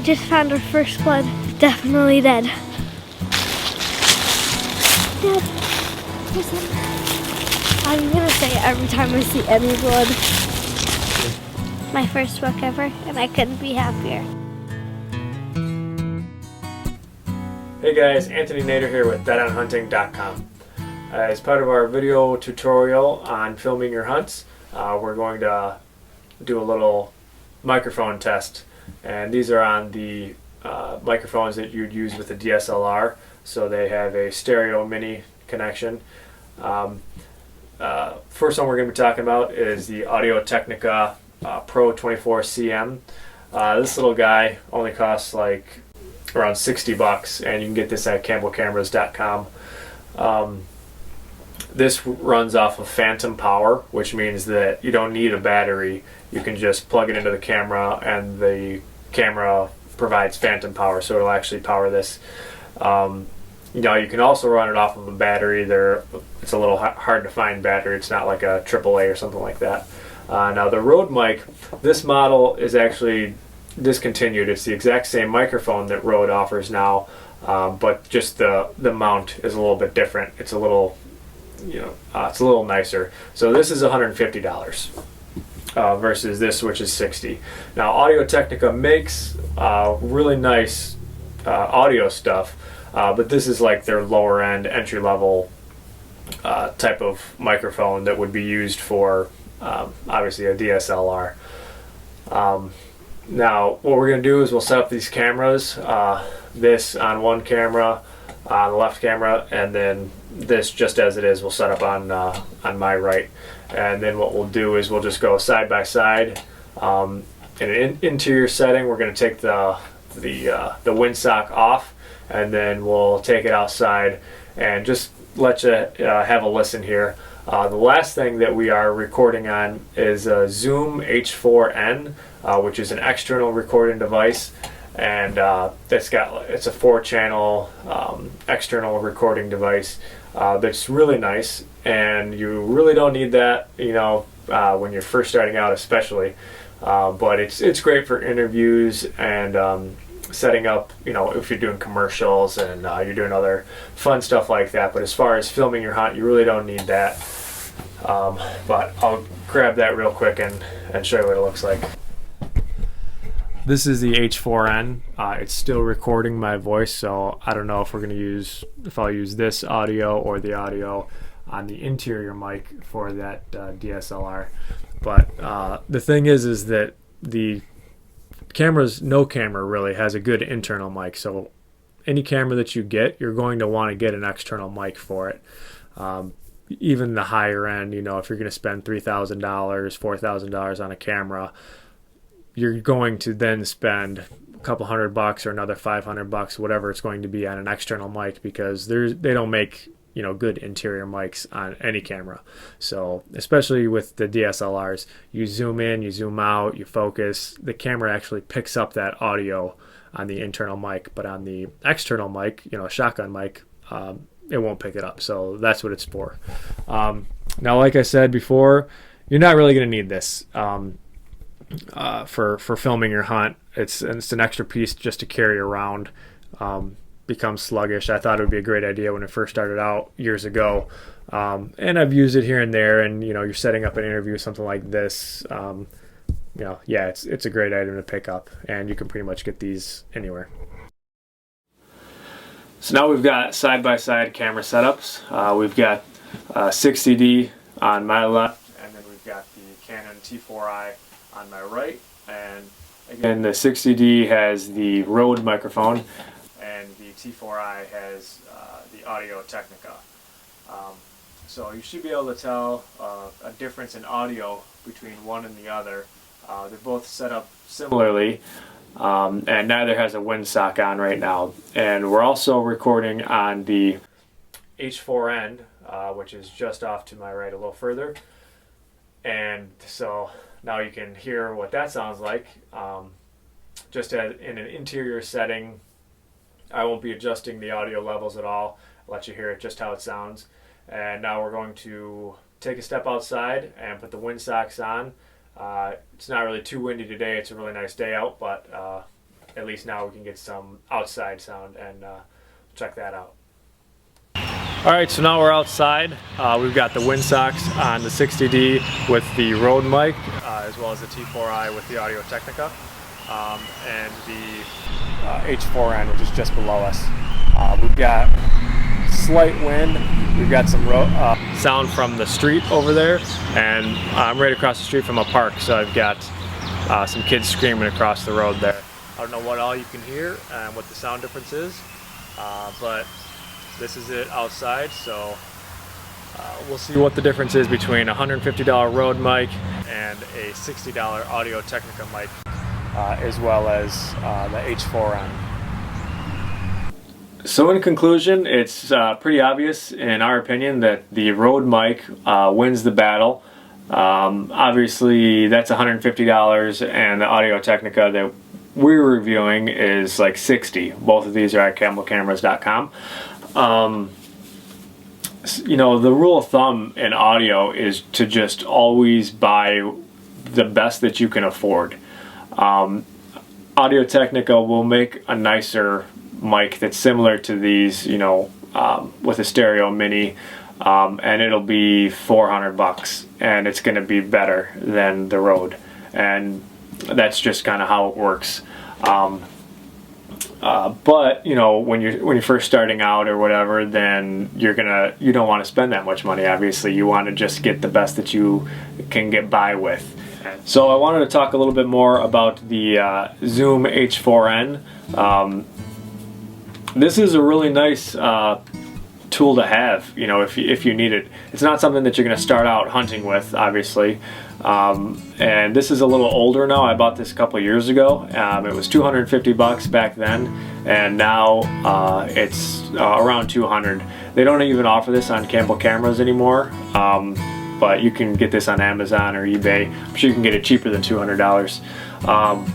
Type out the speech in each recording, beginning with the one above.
just found our first blood. Definitely dead. Dead. I'm gonna say it every time I see any blood. My first book ever, and I couldn't be happier. Hey guys, Anthony Nader here with deadonhunting.com. As part of our video tutorial on filming your hunts, we're going to do a little microphone test. And these are on the microphones that you'd use with a DSLR. So they have a stereo mini connection. First one we're going to be talking about is the Audio-Technica Pro 24CM. This little guy only costs like around $60, and you can get this at campbellcameras.com. This runs off of phantom power, which means that you don't need a battery. You can just plug it into the camera, and the camera provides phantom power, so it'll actually power this. You can also run it off of a battery. It's a little hard to find battery. It's not like a AAA or something like that. Now the Rode mic, this model is actually discontinued. It's the exact same microphone that Rode offers now, but just the mount is a little bit different. It's a little, it's a little nicer. So this is $150 versus this, which is $60. Now Audio-Technica makes really nice audio stuff, but this is like their lower end, entry level type of microphone that would be used for obviously a DSLR. Now what we're going to do is we'll set up these cameras, this on one camera, on the left camera, and then this just as it is we'll set up on my right. And then what we'll do is we'll just go side by side. In an interior setting, we're going to take the windsock off, and then we'll take it outside and just let you have a listen here. The last thing that we are recording on is a Zoom H4n, which is an external recording device, and it's a 4-channel external recording device that's really nice, and you really don't need that, when you're first starting out, especially. But it's great for interviews and setting up, if you're doing commercials and you're doing other fun stuff like that. But as far as filming your hunt, you really don't need that. But I'll grab that real quick and show you what it looks like. This is the H4n. It's still recording my voice, so I don't know if I'll use this audio or the audio on the interior mic for that DSLR. But the thing is that the no camera really has a good internal mic. So any camera that you get, you're going to want to get an external mic for it. Even the higher end, if you're going to spend $3,000, $4,000 on a camera, you're going to then spend a couple $100 or another $500, whatever it's going to be, on an external mic, because they don't make good interior mics on any camera. So especially with the DSLRs, you zoom in, you zoom out, you focus, the camera actually picks up that audio on the internal mic, but on the external mic, a shotgun mic, it won't pick it up. So that's what it's for. Now, like I said before, you're not really going to need this for filming your hunt. It's an extra piece just to carry around. Become sluggish. I thought it would be a great idea when it first started out years ago, and I've used it here and there. And you're setting up an interview, something like this. It's a great item to pick up, and you can pretty much get these anywhere. So now we've got side-by-side camera setups. We've got 60D on my left, and then we've got the Canon T4i on my right. And again, the 60D has the Rode microphone, and the T4i has the Audio-Technica. So you should be able to tell a difference in audio between one and the other. They're both set up similarly, and neither has a windsock on right now. And we're also recording on the H4n, which is just off to my right a little further. And so now you can hear what that sounds like. Just in an interior setting, I won't be adjusting the audio levels at all. I'll let you hear it just how it sounds. And now we're going to take a step outside and put the windsocks on. It's not really too windy today. It's a really nice day out, but at least now we can get some outside sound, and check that out. Alright, so now we're outside. We've got the windsocks on the 60D with the Rode mic, as well as the T4i with the Audio-Technica, and the H4n, which is just below us. We've got slight wind. We've got some sound from the street over there, and I'm right across the street from a park, so I've got some kids screaming across the road there. I don't know what all you can hear and what the sound difference is, but this is it outside, so we'll see what the difference is between a $150 Rode mic and a $60 Audio-Technica mic, as well as the H4n. So in conclusion, it's pretty obvious in our opinion that the Rode mic wins the battle. Obviously that's $150, and the Audio-Technica that we're reviewing is like $60. Both of these are at camelcameras.com. You know, the rule of thumb in audio is to just always buy the best that you can afford. Audio-Technica will make a nicer mic that's similar to these, you know, with a stereo mini, and it'll be $400, and it's going to be better than the Rode, and that's just kind of how it works. But you know, when you're first starting out or whatever, then you don't want to spend that much money. Obviously, you want to just get the best that you can get by with. So I wanted to talk a little bit more about the Zoom H4n. This is a really nice tool to have, you know, if you need it. It's not something that you're going to start out hunting with, obviously. And this is a little older now. I bought this a couple of years ago. It was $250 back then, and now it's around $200. They don't even offer this on Campbell Cameras anymore, but you can get this on Amazon or eBay. I'm sure you can get it cheaper than $200.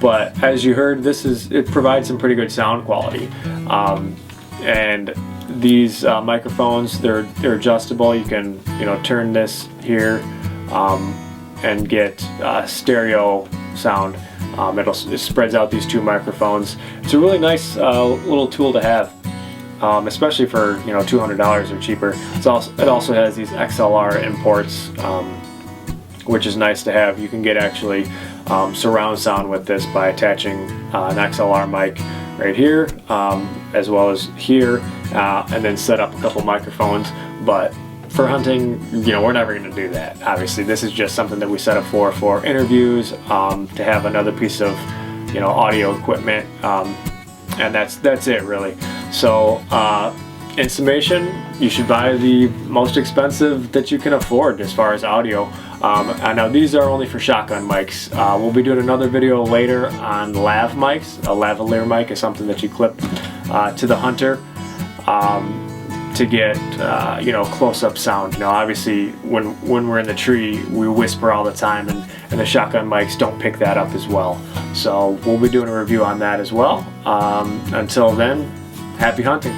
But as you heard, it provides some pretty good sound quality. And these microphones, they're adjustable. You can, you know, turn this here and get stereo sound. It spreads out these two microphones. It's a really nice little tool to have, especially for, you know, $200 or cheaper. It also has these XLR imports, which is nice to have. You can get actually surround sound with this by attaching an XLR mic right here, as well as here, and then set up a couple microphones. But for hunting, you know, we're never going to do that. Obviously, this is just something that we set up for interviews, to have another piece of, you know, audio equipment, and that's it really. So in summation, you should buy the most expensive that you can afford as far as audio. I know these are only for shotgun mics. We'll be doing another video later on lav mics. A lavalier mic is something that you clip to the hunter to get you know, close-up sound. You know, obviously when we're in the tree, we whisper all the time, and the shotgun mics don't pick that up as well. So we'll be doing a review on that as well. Until then, happy hunting.